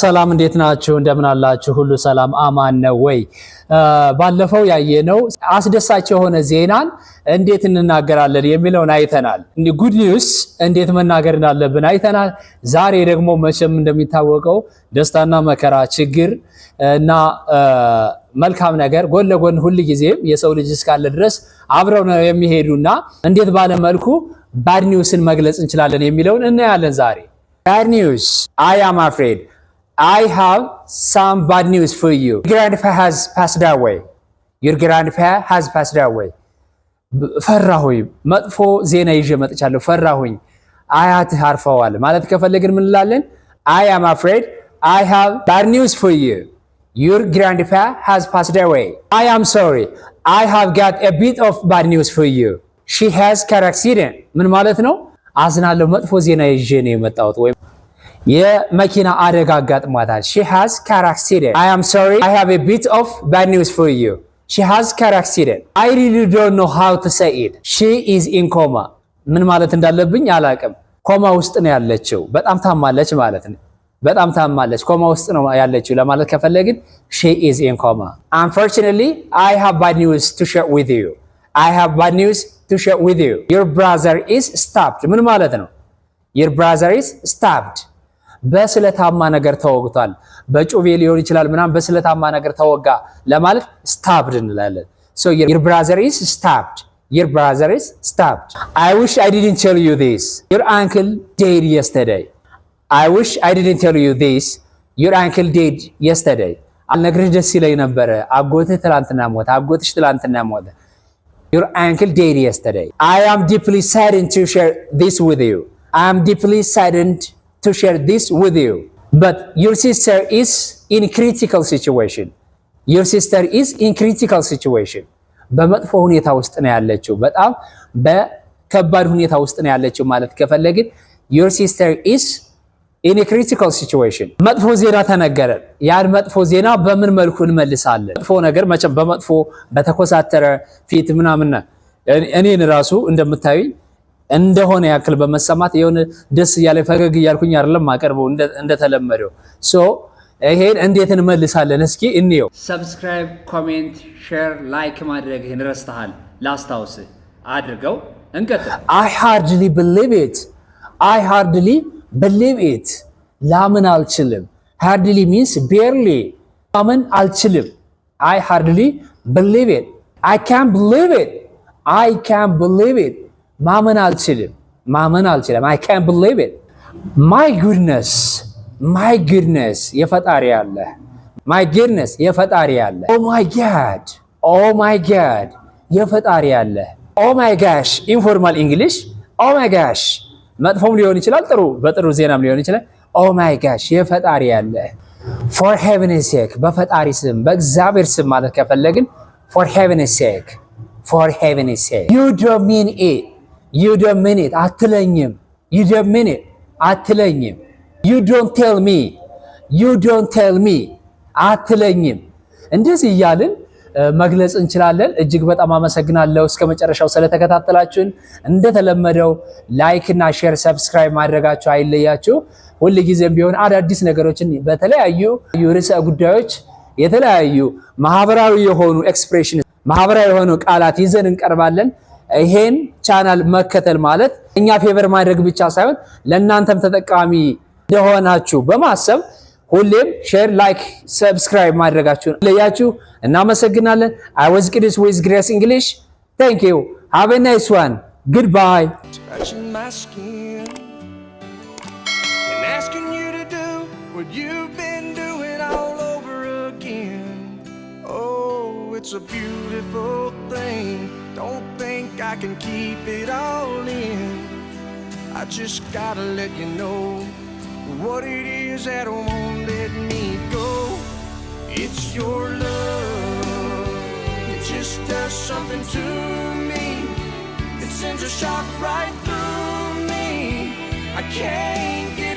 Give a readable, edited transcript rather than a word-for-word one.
ሰላም እንዴት ናችሁ? እንደምን አላችሁ? ሁሉ ሰላም አማን ነው ወይ? ባለፈው ያየነው አስደሳች የሆነ ዜናን እንዴት እንናገራለን የሚለውን አይተናል። ጉድ ኒውስ እንዴት መናገር እንዳለብን አይተናል። ዛሬ ደግሞ መቼም እንደሚታወቀው ደስታና መከራ፣ ችግር እና መልካም ነገር ጎን ለጎን ሁሉ ጊዜም የሰው ልጅ እስካለ ድረስ አብረው ነው የሚሄዱና እንዴት ባለ መልኩ ባድ ኒውስን መግለጽ እንችላለን የሚለውን እናያለን ዛሬ። Bad news. I am afraid. I have some bad news for you. Your grandpa has passed away. Your grandpa has passed away. ፈራሁኝ መጥፎ ዜና ይዤ መጥቻለሁ። ፈራሁኝ አያትህ አርፈዋል ማለት ከፈለግን ምን እንላለን? I am afraid. I have bad news for you. Your grandpa has passed away. I am sorry. I have got a bit of bad news for you. She has car accident. ምን ማለት ነው? አዝናለሁ መጥፎ ዜና ይዤ ነው የመጣሁት ወይ የመኪና አደጋ አጋጥሟታል። She has car accident. I am sorry. I have a bit of bad news for you. She has car accident. I really don't know how to say it. She is in coma. ምን ማለት እንዳለብኝ አላቅም። ኮማ ውስጥ ነው ያለችው። በጣም ታማለች ማለት ነው። በጣም ታማለች ኮማ ውስጥ ነው ያለችው ለማለት ከፈለግን she is in coma. Unfortunately, I have bad news to share with you. I have bad news to share with you. Your brother is stabbed. ምን ማለት ነው? Your brother is stabbed. በስለታማ ነገር ተወግቷል። በጩቤ ሊሆን ይችላል ምናምን በስለታማ ነገር ተወጋ ለማለት stabbed እንላለን. So your brother is stabbed. Your brother is stabbed. I wish I didn't tell you this. Your uncle died yesterday. I wish I didn't tell you this. Your uncle died yesterday. አልነግርህ ደስ ይለኝ ነበረ አጎትህ ትላንትና ሞተ። አጎትሽ ትላንትና ሞተ. Your uncle died yesterday. I am deeply saddened to share this with you. I am deeply saddened to share this with you. But your sister is in critical situation. Your sister is in critical situation. በመጥፎ ሁኔታ ውስጥ ነው ያለችው። በጣም በከባድ ሁኔታ ውስጥ ነው ያለችው ማለት ከፈለግን your sister is in a critical situation. መጥፎ ዜና ተነገረን። ያን መጥፎ ዜና በምን መልኩ እንመልሳለን? መጥፎ ነገር መቼም በመጥፎ በተኮሳተረ ፊት ምናምን እኔን ራሱ እንደምታዩኝ እንደሆነ ያክል በመሰማት የሆነ ደስ እያለ ፈገግ እያልኩኝ አይደለም ማቀርበው እንደተለመደው። ሶ ይሄን እንዴት እንመልሳለን? እስኪ እንየው። ሰብስክራይብ፣ ኮሜንት፣ ሼር፣ ላይክ ማድረግህን ረስተሃል። ላስታውስ አድርገው እንቀጥል። I hardly believe it. I hardly believe it. ላምን አልችልም። hardly means barely. ላምን አልችልም። I hardly believe it. I can't believe it. I can't believe it. ማመን አልችልም። I can't believe it. My goodness. My goodness. የፈጣሪ አለ። My goodness. የፈጣሪ አለ። Oh my god. Oh my god. የፈጣሪ አለ። Oh my gosh. Informal English. Oh my gosh. መጥፎም ሊሆን ይችላል በጥሩ ዜናም ሊሆን ይችላል። Oh my gosh የፈጣሪ ያለ for heaven's sake በፈጣሪ ስም በእግዚአብሔር ስም ማለት ከፈለግን for heaven's sake for heaven's sake you don't mean it አትለኝም you don't mean it አትለኝም you don't tell me አትለኝም እንደዚህ እያልን መግለጽ እንችላለን። እጅግ በጣም አመሰግናለሁ እስከ መጨረሻው ስለተከታተላችሁን። እንደተለመደው ላይክ እና ሼር ሰብስክራይብ ማድረጋችሁ አይለያችሁ። ሁሉ ጊዜም ቢሆን አዳዲስ ነገሮችን በተለያዩ ርዕሰ ጉዳዮች የተለያዩ ማህበራዊ የሆኑ ኤክስፕሬሽን ማህበራዊ የሆኑ ቃላት ይዘን እንቀርባለን። ይሄን ቻናል መከተል ማለት እኛ ፌቨር ማድረግ ብቻ ሳይሆን ለእናንተም ተጠቃሚ እንደሆናችሁ በማሰብ ሁሌም ሼር ላይክ ሰብስክራይብ ማድረጋችሁን ለያችሁ እናመሰግናለን። I was Qidus with Grace English. Thank you. Have a nice one. Goodbye. Scratching my skin and asking you to do what you've been doing all over again. Oh, it's a beautiful thing. Don't think I can keep it all in. I just gotta let you know what it is that won't let me go. It's your love. It just does something to me. It sends a shock right through me. I can't get